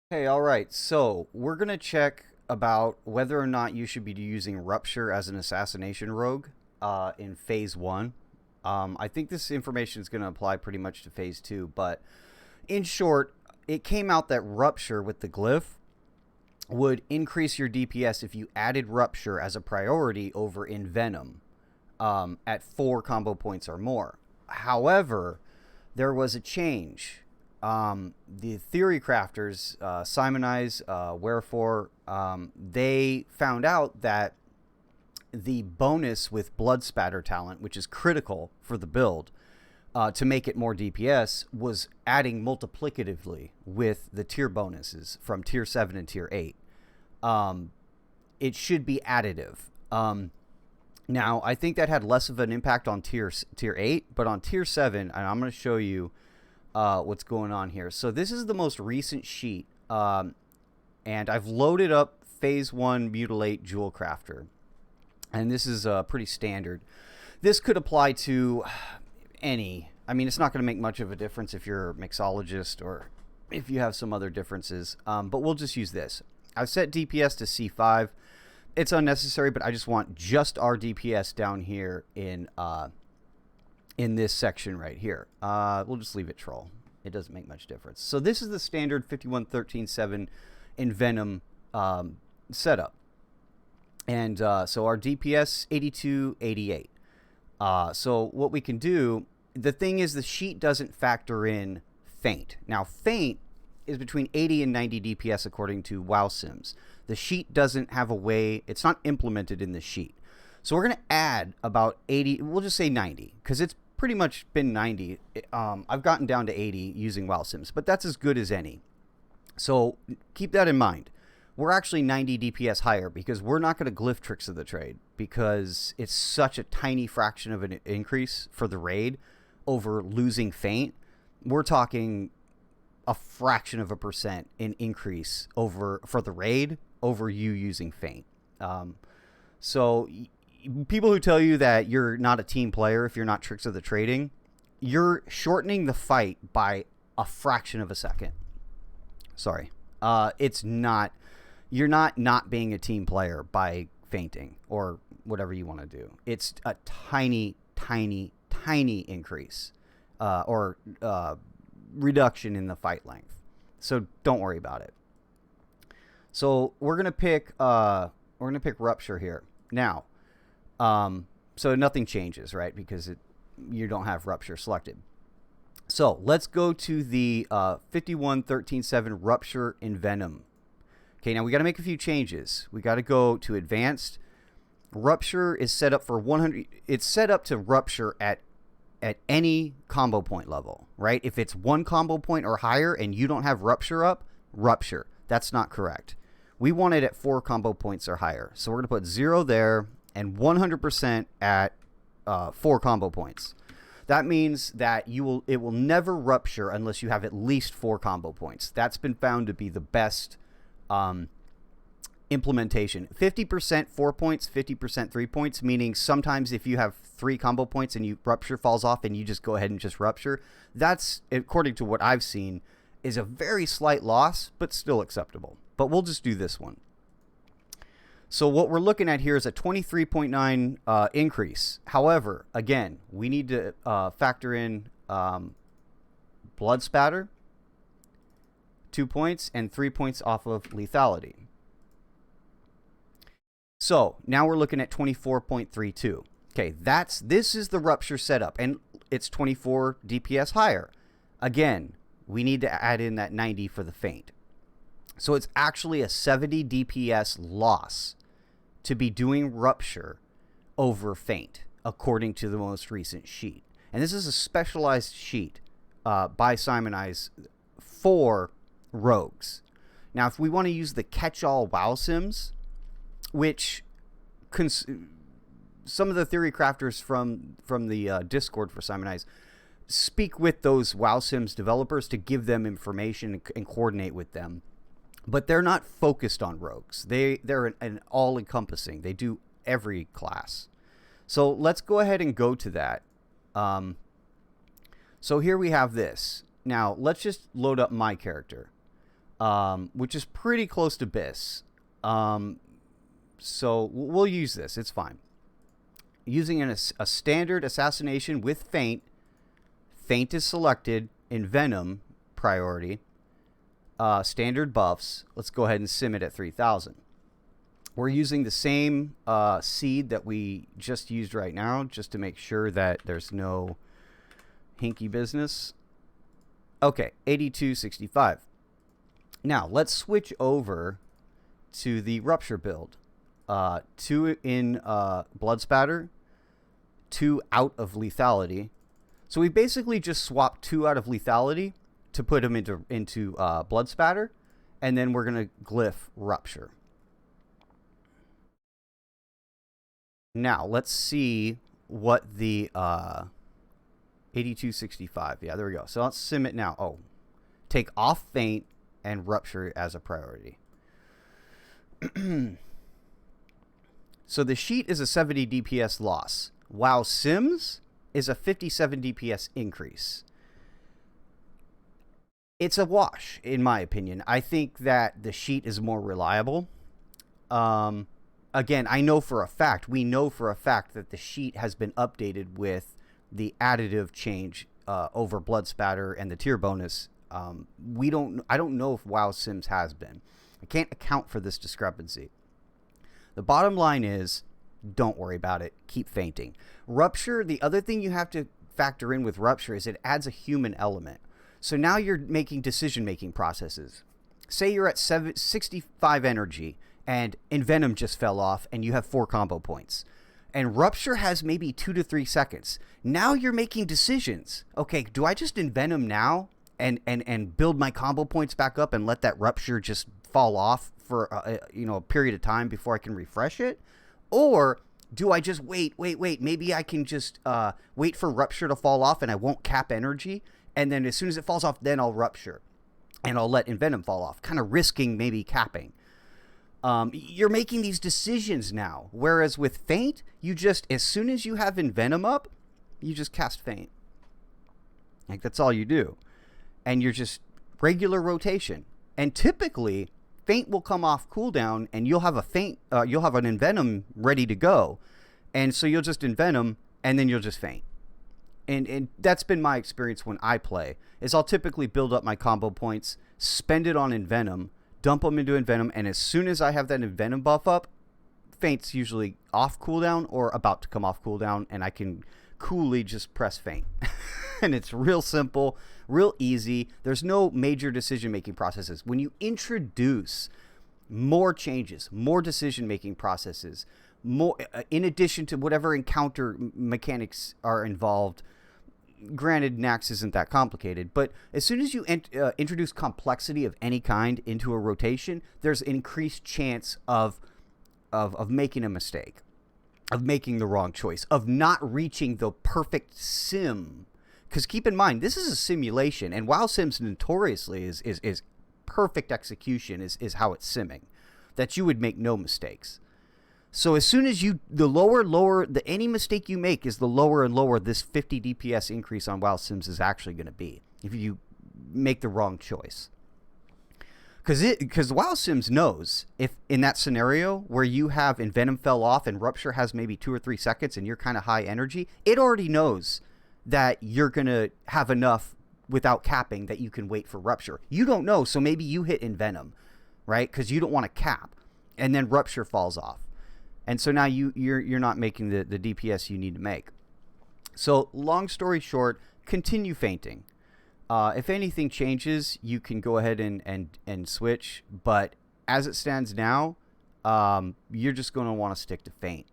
Hey, all right. So we're gonna check about whether or not you should be using Rupture as an assassination rogue in Phase One. I think this information is gonna apply pretty much to Phase Two, but in short, it came out that Rupture with the glyph would increase your DPS if you added Rupture as a priority over Envenom at 4 combo points or more. However, there was a change. The theory crafters, Simonize, Wherefore, they found out that the bonus with Blood Spatter talent, which is critical for the build, to make it more DPS, was adding multiplicatively with the tier bonuses from tier 7 and tier 8. It should be additive. Now, I think that had less of an impact on tier 8, but on tier 7, and I'm going to show you what's going on here. So this is the most recent sheet, and I've loaded up Phase 1 Mutilate Jewel Crafter, and this is pretty standard. This could apply to any. I mean, it's not going to make much of a difference if you're a mixologist or if you have some other differences, but we'll just use this. I've set DPS to C5. It's unnecessary, but I just want just our DPS down here in this section right here. We'll just leave it troll. It doesn't make much difference. So this is the standard 51-13-7 Envenom setup. And so our DPS 82-88. So what we can do, the thing is the sheet doesn't factor in Feint. Now Feint is between 80 and 90 DPS according to WoW Sims. The sheet doesn't have a way, it's not implemented in the sheet. So we're going to add about 80, we'll just say 90, because it's pretty much been 90. I've gotten down to 80 using WoW Sims, but that's as good as any. So keep that in mind. We're actually 90 DPS higher because we're not going to glyph Tricks of the Trade because it's such a tiny fraction of an increase for the raid over losing Feint. We're talking a fraction of a percent in increase over for the raid over you using Feint. So people who tell you that you're not a team player if you're not Tricks of the Trading, you're shortening the fight by a fraction of a second. Sorry. It's not, you're not being a team player by fainting or whatever you want to do. It's a tiny increase or reduction in the fight length. So don't worry about it. So we're gonna pick Rupture here now. So nothing changes, right? Because you don't have Rupture selected. So let's go to the 51-13-7 Rupture Envenom. Okay, now we got to make a few changes. We got to go to Advanced. Rupture is set up for 100. It's set up to Rupture at any combo point level, right? If it's 1 combo point or higher and you don't have Rupture up, Rupture. That's not correct. We want it at 4 combo points or higher. So we're going to put 0 there and 100% at 4 combo points. That means that it will never Rupture unless you have at least 4 combo points. That's been found to be the best implementation. 50% 4 points, 50% 3 points, meaning sometimes if you have 3 combo points and Rupture falls off and you just go ahead and just Rupture, that's, according to what I've seen, is a very slight loss, but still acceptable. But we'll just do this one. So what we're looking at here is a 23.9 increase. However, again, we need to factor in Blood Spatter, 2 points, and 3 points off of lethality. So now we're looking at 24.32. Okay, this is the Rupture setup, and it's 24 DPS higher. Again, we need to add in that 90 for the Feint. So it's actually a 70 DPS loss to be doing Rupture over Feint, according to the most recent sheet. And this is a specialized sheet by Simonize for rogues. Now, if we want to use the catch-all WoW Sims, which some of the theory crafters from the Discord for Simonize speak with those WoW Sims developers to give them information and coordinate with them. But they're not focused on rogues. They're an all-encompassing. They do every class. So let's go ahead and go to that. So here we have this. Now, let's just load up my character. which is pretty close to Biss. So we'll use this. It's fine. Using a standard assassination with Feint. Feint is selected. Envenom priority. Standard buffs. Let's go ahead and sim it at 3000. We're using the same seed that we just used right now, just to make sure that there's no hinky business. Okay, 8265. Now, let's switch over to the Rupture build. 2 in Blood Spatter, 2 out of Lethality. So we basically just swapped 2 out of Lethality to put them into Blood Spatter, and then we're going to glyph Rupture. Now, let's see what the 8265. Yeah, there we go. So let's sim it now. Oh, take off Feint and Rupture as a priority. So the sheet is a 70 DPS loss. WoW Sims is a 57 DPS increase. It's a wash, in my opinion. I think that the sheet is more reliable. Again, I know for a fact, we know for a fact that the sheet has been updated with the additive change over Blood Spatter and the tier bonus. I don't know if WoW Sims has been. I can't account for this discrepancy. The bottom line is, don't worry about it. Keep feinting. Rupture, the other thing you have to factor in with Rupture is it adds a human element. So now you're making decision-making processes. Say you're at 65 energy and Envenom just fell off and you have 4 combo points. And Rupture has maybe 2 to 3 seconds. Now you're making decisions. Okay, do I just Envenom now and build my combo points back up and let that Rupture just fall off for a period of time before I can refresh it? Or do I just wait? Maybe I can just wait for Rupture to fall off and I won't cap energy. And then as soon as it falls off, then I'll Rupture. And I'll let Envenom fall off. Kind of risking maybe capping. You're making these decisions now. Whereas with Feint, you just, as soon as you have Envenom up, you just cast Feint. Like, that's all you do. And you're just regular rotation. And typically, Feint will come off cooldown, and you'll have you'll have an Envenom ready to go. And so you'll just Envenom, and then you'll just Feint. And that's been my experience when I play, is I'll typically build up my combo points, spend it on Envenom, dump them into Envenom, and as soon as I have that Envenom buff up, Feint's usually off cooldown or about to come off cooldown, and I can coolly just press Feint. And it's real simple, real easy. There's no major decision-making processes. When you introduce more changes, more decision-making processes, more in addition to whatever encounter mechanics are involved, granted, Naxx isn't that complicated, but as soon as you introduce complexity of any kind into a rotation, there's an increased chance of making a mistake, of making the wrong choice, of not reaching the perfect sim. Because keep in mind, this is a simulation, and WoW Sims notoriously is perfect execution is how it's simming, that you would make no mistakes. So as soon as any mistake you make is the lower and lower this 50 DPS increase on WoW Sims is actually going to be if you make the wrong choice. Because WoW Sims knows if in that scenario where you have Envenom fell off and Rupture has maybe 2 or 3 seconds and you're kind of high energy, it already knows that you're going to have enough without capping that you can wait for Rupture. You don't know, so maybe you hit Envenom, right? Because you don't want to cap, and then Rupture falls off. And so now you're not making the DPS you need to make. So long story short, continue feinting. If anything changes, you can go ahead and switch. But as it stands now, you're just going to want to stick to Feint.